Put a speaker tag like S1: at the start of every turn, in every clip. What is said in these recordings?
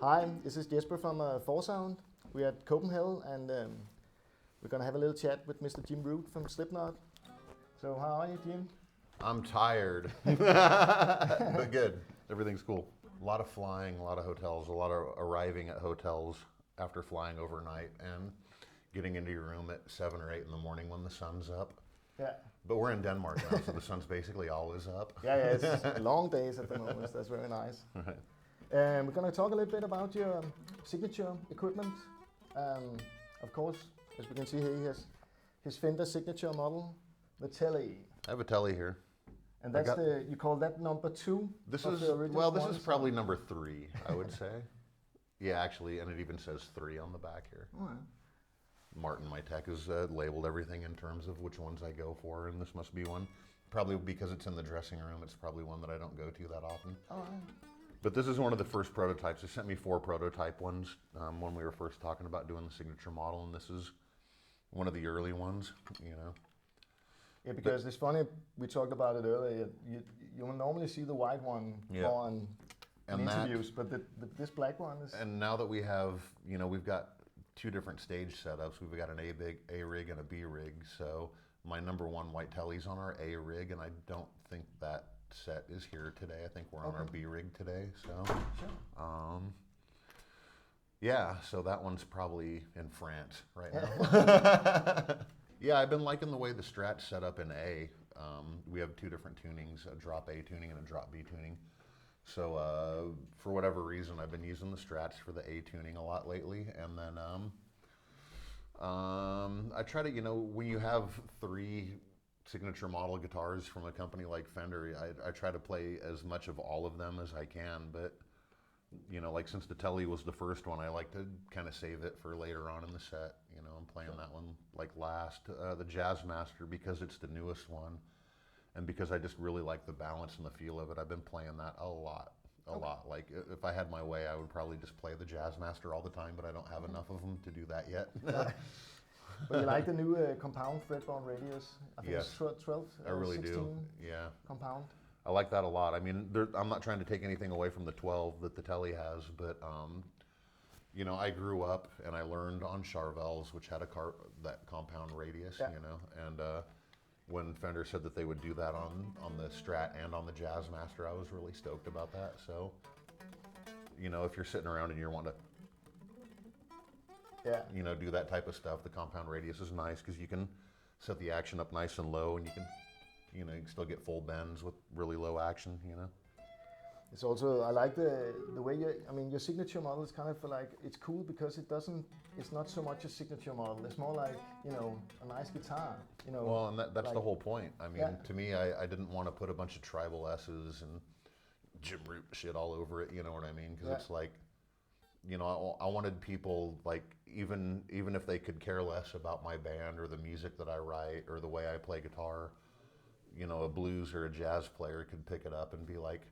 S1: Hi, this is Jesper from 4Sound. We're at Copenhagen and we're going to have a little chat with Mr. Jim Root from Slipknot. So how are you, Jim?
S2: I'm tired, but good. Everything's cool. A lot of flying, a lot of hotels, a lot of arriving at hotels after flying overnight and getting into your room at 7 or 8 in the morning when the sun's up.
S1: Yeah.
S2: But we're in Denmark now, so the sun's basically always up.
S1: Yeah, it's long days at the moment. That's very nice.
S2: Right.
S1: We're going to talk a little bit about your signature equipment. Of course, as we can see here, he has his Fender signature model, the Telly.
S2: I have a Telly here.
S1: And that's you call that number 2?
S2: This is, well, this is probably number 3, I would say. Yeah, actually, and it even says 3 on the back here.
S1: Oh, yeah.
S2: Martin, my tech, has labeled everything in terms of which ones I go for, and this must be one. Probably because it's in the dressing room, it's probably one that I don't go to that often.
S1: Oh, yeah.
S2: But this is one of the first prototypes. They sent me 4 prototype ones when we were first talking about doing the signature model, and this is one of the early ones, you know.
S1: Yeah, because it's funny, we talked about it earlier, you will normally see the white one on interviews, but this black one is...
S2: And now that we have, you know, we've got 2 different stage setups. We've got an A rig and a B rig, so my number 1 white Telly's on our A rig, and I don't think that set is here today. I think we're on our B rig today, so...
S1: Sure.
S2: Yeah, so that one's probably in France right now. Yeah, I've been liking the way the Strat's set up in A. We have 2 different tunings, a drop A tuning and a drop B tuning. So for whatever reason, I've been using the Strats for the A tuning a lot lately. And then I try to, you know, when you have 3 signature model guitars from a company like Fender, I try to play as much of all of them as I can. But, you know, like since the Telly was the first one, I like to kind of save it for later on in the set. You know, I'm playing that one like last. The Jazzmaster, because it's the newest one, and because I just really like the balance and the feel of it, I've been playing that a lot. Like if I had my way, I would probably just play the Jazzmaster all the time, but I don't have enough of them to do that yet.
S1: But you like the new compound fretboard radius? I think
S2: Yes.
S1: it's 12,
S2: I really
S1: 16
S2: do. Yeah.
S1: compound.
S2: I like that a lot. I mean, I'm not trying to take anything away from the 12 that the Telly has, but you know, I grew up and I learned on Charvels, which had that compound radius, you know, and when Fender said that they would do that on the Strat and on the Jazzmaster, I was really stoked about that. So, you know, if you're sitting around and you're wanting to, you know, do that type of stuff, the compound radius is nice because you can set the action up nice and low, and you can, you know, you can still get full bends with really low action, you know.
S1: It's also, I like the way your signature model is kind of like, it's cool because it's not so much a signature model. It's more like, you know, a nice guitar, you know.
S2: Well, and that's
S1: like,
S2: the whole point. I mean, to me, I didn't want to put a bunch of tribal S's and Jim Root shit all over it, you know what I mean? Because it's like, you know, I wanted people, like, even if they could care less about my band or the music that I write or the way I play guitar, you know, a blues or a jazz player could pick it up and be like,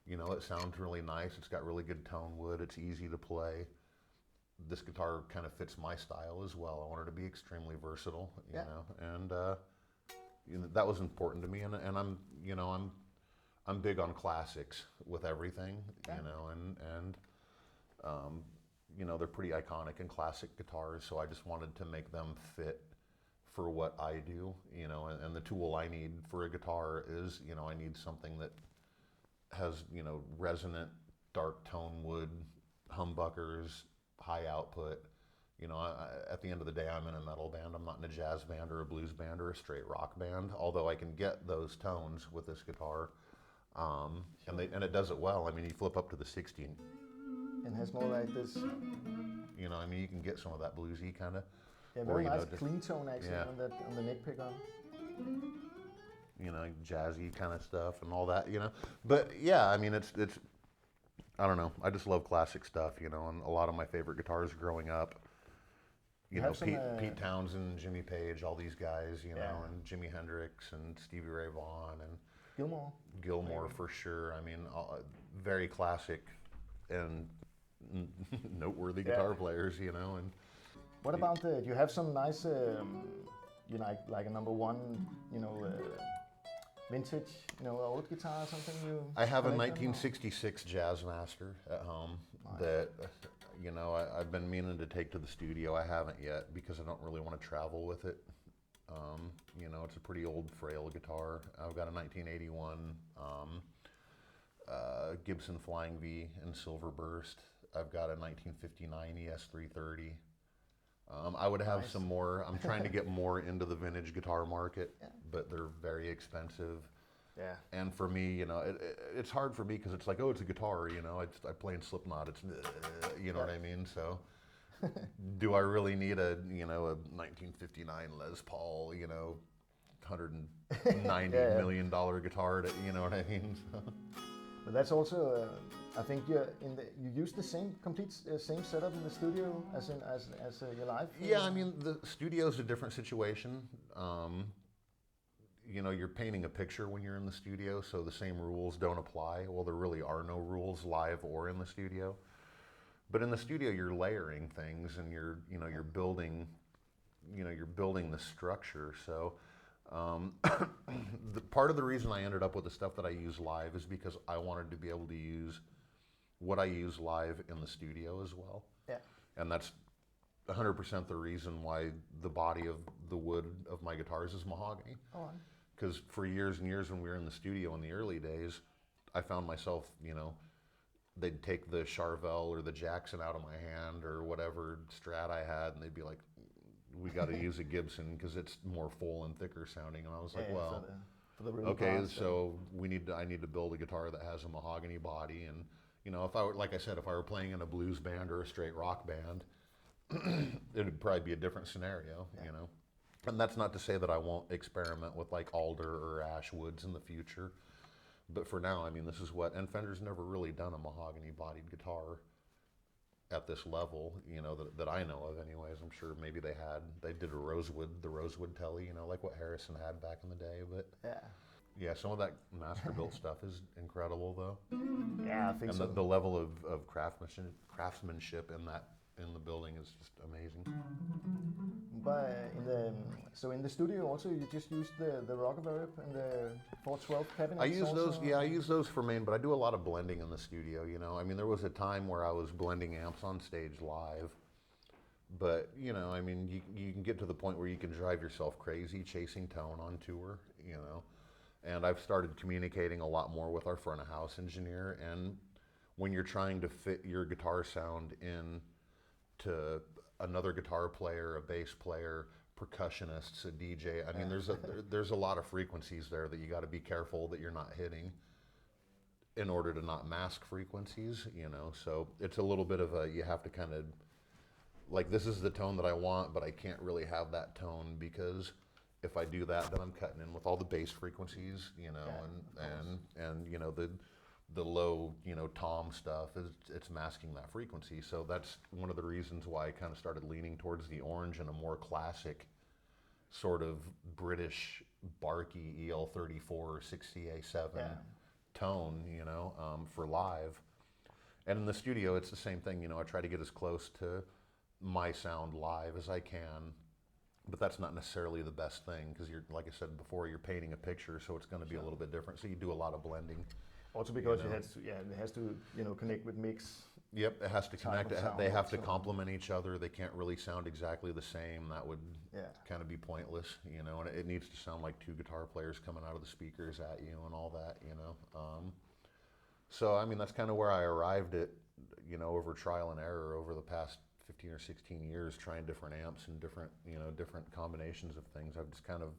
S2: you know, it sounds really nice. It's got really good tone wood. It's easy to play. This guitar kind of fits my style as well. I wanted to be extremely versatile, you know, and you know, that was important to me. And I'm, you know, I'm big on classics with everything, you know, and you know, they're pretty iconic and classic guitars. So I just wanted to make them fit for what I do, you know, and the tool I need for a guitar is, you know, I need something that has, you know, resonant, dark tone wood, humbuckers, high output. You know, at the end of the day, I'm in a metal band. I'm not in a jazz band or a blues band or a straight rock band, although I can get those tones with this guitar. And it does it well. I mean, you flip up to the 16.
S1: And has more like this.
S2: You know, I mean, you can get some of that bluesy kind of.
S1: Yeah, very nice clean tone actually on the neck pickup.
S2: You know, jazzy kind of stuff and all that, you know. But yeah, I mean, it's I don't know. I just love classic stuff, you know, and a lot of my favorite guitars growing up, you know, Pete Townsend, Jimmy Page, all these guys, you know, and Jimi Hendrix and Stevie Ray Vaughan and Gilmore for sure. I mean, very classic and noteworthy guitar players, you know. And
S1: what about do you have some nice, you know, like a number 1, you know, vintage, you know, old guitar or something?
S2: I have a 1966 Jazzmaster at home that You know, I've been meaning to take to the studio. I haven't yet because I don't really want to travel with it. You know, it's a pretty old, frail guitar. I've got a 1981 Gibson Flying V in Silver Burst. I've got a 1959 ES330. I would have some more. I'm trying to get more into the vintage guitar market, but they're very expensive.
S1: Yeah.
S2: And for me, you know, it's hard for me because it's like, oh, it's a guitar, you know, I play in Slipknot, it's, you know what I mean? So do I really need a, you know, a 1959 Les Paul, you know, $190 million guitar to, you know what I mean? So.
S1: But that's also, I think you use the same same setup in the studio as your live.
S2: Yeah, I mean the studio's a different situation. You know, you're painting a picture when you're in the studio, so the same rules don't apply. Well, there really are no rules live or in the studio. But in the studio, you're layering things, and you're building the structure. So. Part of the reason I ended up with the stuff that I use live is because I wanted to be able to use what I use live in the studio as well.
S1: Yeah.
S2: And that's 100% the reason why the body of the wood of my guitars is mahogany.
S1: Oh.
S2: Because for years and years when we were in the studio in the early days, I found myself, you know, they'd take the Charvel or the Jackson out of my hand or whatever Strat I had, and they'd be like, we got to use a Gibson because it's more full and thicker sounding. And I was like, well,
S1: for the
S2: okay, so I need to build a guitar that has a mahogany body. And, you know, if I were, like I said, if I were playing in a blues band or a straight rock band, it'd probably be a different scenario, you know. And that's not to say that I won't experiment with like alder or ash woods in the future. But for now, I mean, this is what, and Fender's never really done a mahogany bodied guitar at this level, you know, that I know of anyways. I'm sure maybe they did the rosewood telly, you know, like what Harrison had back in the day, but yeah, some of that master built stuff is incredible though.
S1: Yeah, I think
S2: and
S1: so.
S2: The level of craftsmanship in the building is just amazing.
S1: But in the studio also you just use the rocker verb and the 412 cabinets.
S2: I use
S1: also?
S2: those, yeah, I use those for main, but I do a lot of blending in the studio, you know. I mean, there was a time where I was blending amps on stage live, but, you know, I mean, you can get to the point where you can drive yourself crazy chasing tone on tour, you know. And I've started communicating a lot more with our front of house engineer, and when you're trying to fit your guitar sound in to another guitar player, a bass player, percussionists, a DJ. I mean, there's a lot of frequencies there that you got to be careful that you're not hitting in order to not mask frequencies, you know. So it's a little bit of you have to kind of, like, this is the tone that I want, but I can't really have that tone because if I do that, then I'm cutting in with all the bass frequencies, you know, and you know, the low, you know, tom stuff it's masking that frequency. So that's one of the reasons why I kind of started leaning towards the Orange and a more classic sort of British Barkey EL34 or 60A7 tone, you know, for live. And in the studio, it's the same thing. You know, I try to get as close to my sound live as I can, but that's not necessarily the best thing because you're, like I said before, you're painting a picture, so it's going to be a little bit different. So you do a lot of blending.
S1: Also because it has to, you know, connect with mix.
S2: Yep, it has to connect. They have to complement each other. They can't really sound exactly the same. That would kind of be pointless, you know. And it needs to sound like two guitar players coming out of the speakers at you and all that, you know. So I mean, that's kind of where I arrived at, you know, over trial and error over the past 15 or 16 years, trying different amps and different, you know, different combinations of things. I've just kind of,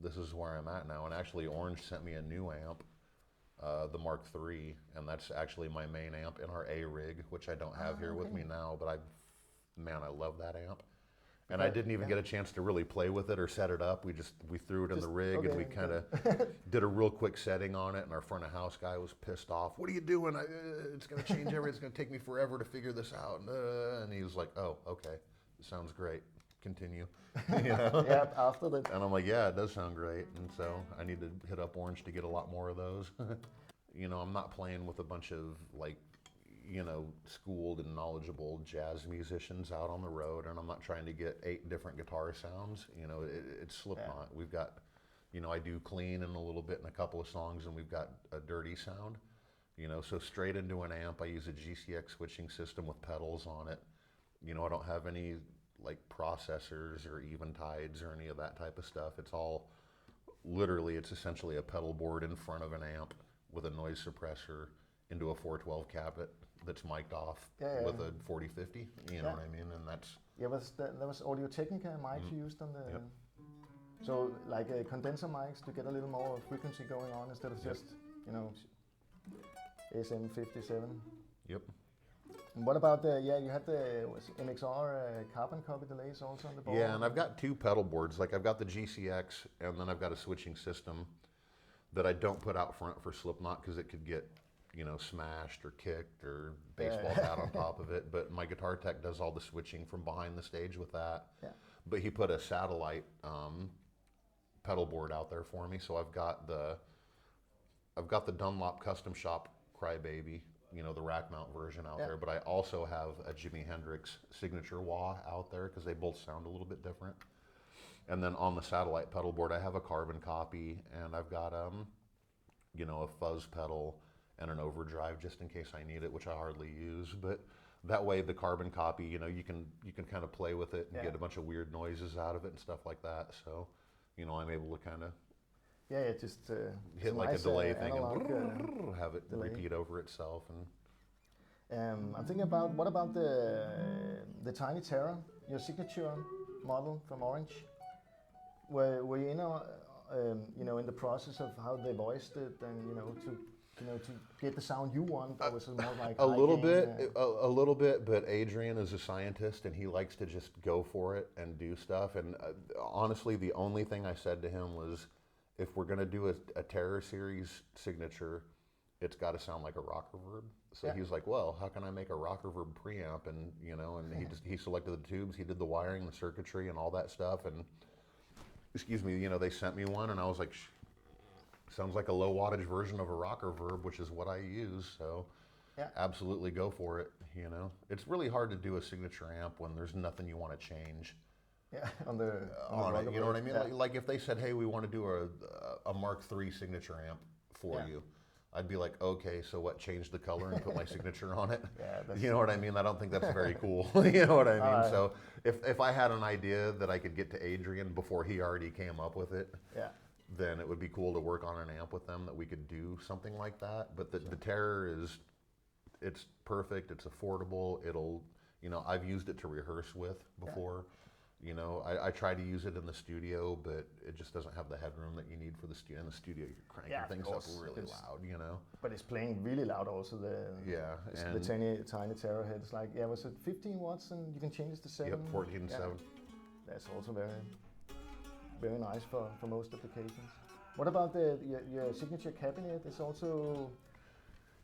S2: this is where I'm at now. And actually, Orange sent me a new amp. The Mark III, and that's actually my main amp in our A rig, which I don't have here with me now, but I love that amp. And I didn't even get a chance to really play with it or set it up. We threw it in the rig and we kind of did a real quick setting on it, and our front of house guy was pissed off. What are you doing? It's going to change everything. It's going to take me forever to figure this out. And he was like, oh, okay. It sounds great. Continue. You know?
S1: After that.
S2: And I'm like, yeah, it does sound great. And so I need to hit up Orange to get a lot more of those. You know, I'm not playing with a bunch of, like, you know, schooled and knowledgeable jazz musicians out on the road, and I'm not trying to get 8 different guitar sounds. You know, it's Slipknot. We've got, you know, I do clean in a little bit in a couple of songs, and we've got a dirty sound. So straight into an amp, I use a GCX switching system with pedals on it. I don't have any like processors or eventides or any of that type of stuff. It's all literally, it's essentially a pedal board in front of an amp with a noise suppressor into a 412 cabinet that's mic'd off with a 4050. You know what I mean? And that's
S1: that was Audio Technica mics you used on the. Yep. So like condenser mics to get a little more frequency going on instead of just SM57.
S2: Yep.
S1: And what about you had the MXR carbon copy delays also on the board?
S2: Yeah, and I've got two pedal boards. Like I've got the GCX, and then I've got a switching system that I don't put out front for Slipknot because it could get, smashed or kicked or baseball bat on top of it. But my guitar tech does all the switching from behind the stage with that. Yeah. But he put a satellite pedal board out there for me, so I've got the Dunlop Custom Shop Crybaby, the rack mount version out there, but I also have a Jimi Hendrix signature wah out there because they both sound a little bit different. And then on the satellite pedal board, I have a carbon copy, and I've got a fuzz pedal and an overdrive just in case I need it, which I hardly use. But that way, the carbon copy, you can kind of play with it and get a bunch of weird noises out of it and stuff like that. So, I'm able to kind of
S1: just
S2: hit like
S1: nice,
S2: a delay thing
S1: analog,
S2: and have it
S1: delay.
S2: repeat over itself. And
S1: I'm thinking about what about the Tiny Terror, your signature model from Orange? Were you in the process of how they voiced it and to get the sound you want, or was it more like
S2: a little bit? But Adrian is a scientist and he likes to just go for it and do stuff. And honestly, the only thing I said to him was, if we're gonna do a Terror series signature, it's got to sound like a rock reverb. So he's like, well, how can I make a rock reverb preamp? And and he selected the tubes, he did the wiring, the circuitry, and all that stuff. And they sent me one, and I was like, sounds like a low wattage version of a rock reverb, which is what I use. So absolutely go for it. It's really hard to do a signature amp when there's nothing you want to change.
S1: Yeah, on
S2: it, you know what I mean? Yeah. Like if they said, hey, we want to do a Mark III signature amp for you, I'd be like, okay, so what, change the color and put my signature on it? You know what I mean? I don't think that's very cool. You know what I mean? So if I had an idea that I could get to Adrian before he already came up with it, then it would be cool to work on an amp with them that we could do something like that. But the Terror it's perfect, it's affordable, it'll, I've used it to rehearse with before. I try to use it in the studio, but it just doesn't have the headroom that you need for the studio. In the studio, you're cranking things up really loud,
S1: But it's playing really loud also. The tiny Terror head. It's like, was it 15 watts and you can change it to 7?
S2: Yep, 14 and 7.
S1: That's also very, very nice for most applications. What about your signature cabinet? It's also...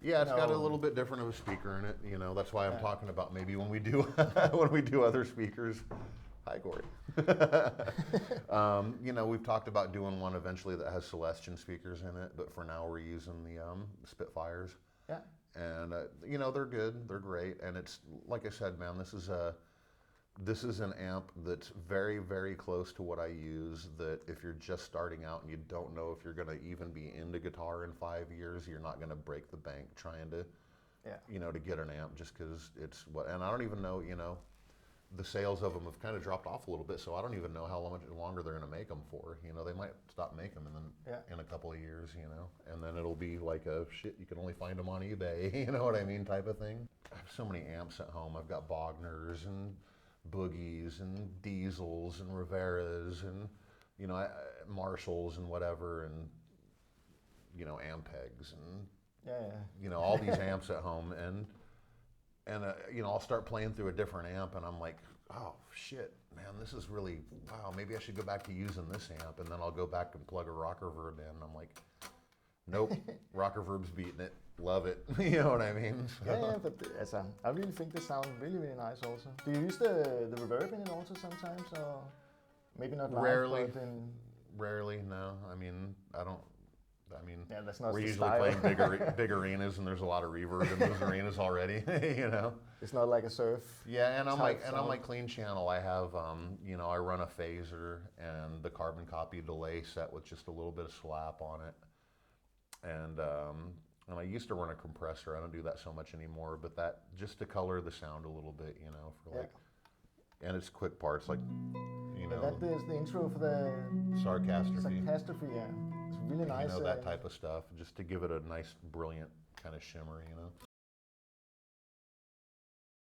S2: Yeah, it's got a little bit different of a speaker in it. That's why I'm talking about maybe when we do other speakers. Hi, Corey. We've talked about doing one eventually that has Celestion speakers in it, but for now we're using the Spitfires.
S1: Yeah.
S2: And they're good, they're great, and it's like I said, man, this is an amp that's very, very close to what I use. That if you're just starting out and you don't know if you're going to even be into guitar in 5 years, you're not going to break the bank trying to, to get an amp just because it's what. And I don't even know, the sales of them have kind of dropped off a little bit, so I don't even know how much longer they're going to make them for. They might stop making them in a couple of years, and then it'll be like a shit, you can only find them on eBay, you know what I mean, type of thing. I have so many amps at home. I've got Bogners and Boogies and Diesels and Riveras and, Marshalls and whatever, and, Ampegs and, all these amps at home. And I'll start playing through a different amp, and I'm like, oh shit, man, this is really, wow, maybe I should go back to using this amp. And then I'll go back and plug a rock reverb in, and I'm like, nope, rock reverb's beating it, love it. You know what I mean? So.
S1: But I really think they sound really, really nice also. Do you use the reverb in it also sometimes, or maybe not live?
S2: Rarely, no.
S1: That's not
S2: we're
S1: the
S2: usually
S1: style.
S2: playing big arenas, and there's a lot of reverb in those arenas already.
S1: It's not like a surf.
S2: Yeah, and on my clean channel, I have I run a phaser and the carbon copy delay set with just a little bit of slap on it, and And I used to run a compressor. I don't do that so much anymore, but that just to color the sound a little bit, you know, for like, and it's quick parts like, you know.
S1: That is the intro for the
S2: Sarcastrophe.
S1: Sarcastrophe, yeah. It's really nice.
S2: You know, that type of stuff, just to give it a nice, brilliant kind of shimmer, you know.